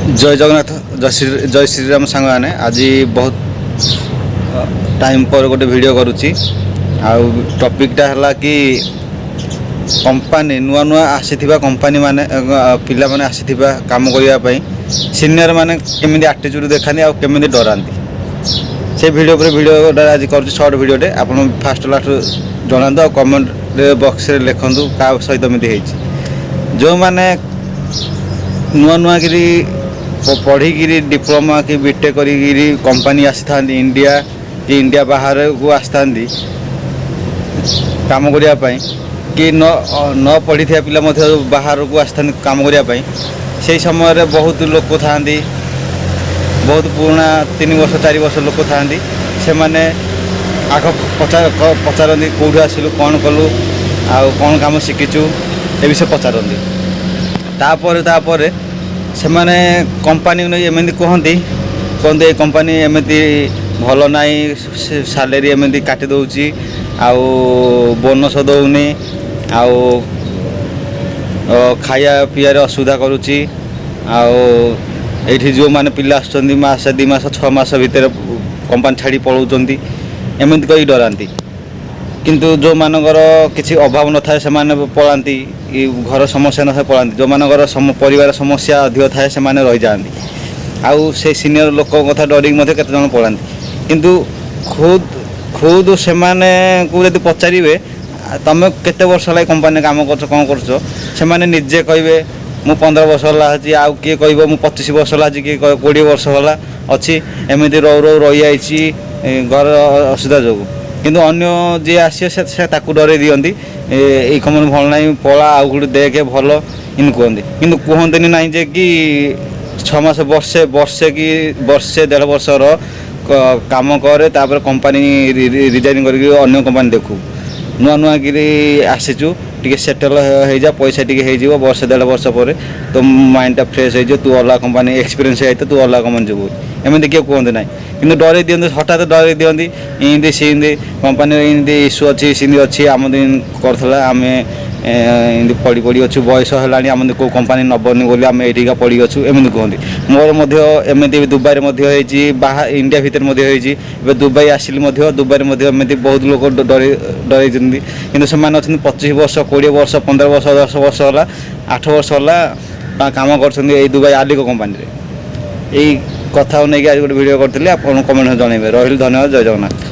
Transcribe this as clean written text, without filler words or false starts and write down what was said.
जय जगन्नाथ जय श्रीराम सांग मैंने आज बहुत टाइम पर गोटे वीडियो करुच्ची टॉपिकटा है कि कंपनी नुआ नुआ आसी कंपनी माने पिला माने आसी काम करने सीनियर माने केमिति एटीट्यूड देखानी आ केमिति डरांती से वीडियो पर वीडियो आज कर शॉर्ट वीडियोटे आप फास्ट लास्ट जनातु कमेंट बॉक्स रे लिखंतु का सहित मिति जो माने नुआ नुआ गिरी पढ़ी डिप्लोमा कि बीटेक करी कंपनी आसी था इंडिया कि इंडिया बाहर को आसती काम करने कि न पढ़ी था पिला बाहर को आसता काम करने से समय बहुत लोग था बहुत पुराना 3 वर्ष 4 वर्ष लोग था से मैंने आग पचारती कौटू आसलु कौन कलु आ कौन काम शिखीचु ए विषय पचारती तापर से माने कंपनी नहीं एमती कहते ये कंपनी एमती भल नाई सैलरी एमती काटी दौची आउ बोनस दौनी आउ खाया पीआर असुविधा करुच्ची आउ जो माने पिला आसुच्चंदी मास 2 मास 6 मास भितर कंपनी छाड़ी पलाउचंदी एमती कही डरांती किंतु जो मानकर किसी अभाव न था से पलांती घर समस्या न था पलांती जो मानकर परिवार समस्या अधिक थाए से रही जाती आउ से सीनियर लोक कथा डरिक केते जन पलांती किंतु खुद से को यदि पचारे तुम केते वर्ष है कंपनी काम कर कौन कर निजे कहे मु 15 वर्ष है आउ किए कह मु 25 वर्ष है किए 20 वर्ष है अच्छी एमती रही घर असुविधा जो किंतु अन्य जी आसी से डर दिखती ये कम भल ना पला आउ गोटे देखे भल इन कहते कि कहते ना जे कि 6 मास वर्षे कि वर्षे 1.5 वर्षर काम करे तापर कंपनी रिजाइन कर कंपनी देखू नुआ नुआ गिरी आसीचु टी सेटल हो जा पैसा टी हो वर्ष 1.5 वर्ष पर तो माइंडटा फ्रेश हो तू अलग कंपनी एक्सपीरियंस है तू अलग कंपनी जो एमती किए कहते ना कि डर दिखती हठात डर दिखती इमती सी कंपनी इश्यू अच्छी सी अच्छी आम दिन करला आम पढ़ी पढ़ी अच्छु बयस है आम कौ कंपनी नबनी बोली आम ये पढ़ी अच्छु एमती कहते मोर एमती दुबई में बाहर इंडिया भितर दुबई आसिली दुबई एमती बहुत लोग डर कि से 25 वर्ष 20 वर्ष 15 वर्ष 10 वर्ष है 8 वर्ष है काम कर दुबई आलिको कंपनी यही कथा नहीं आज गोटे वीडियो करी आप कमेंट जनइबे रही धन्यवाद जय जगन्नाथ।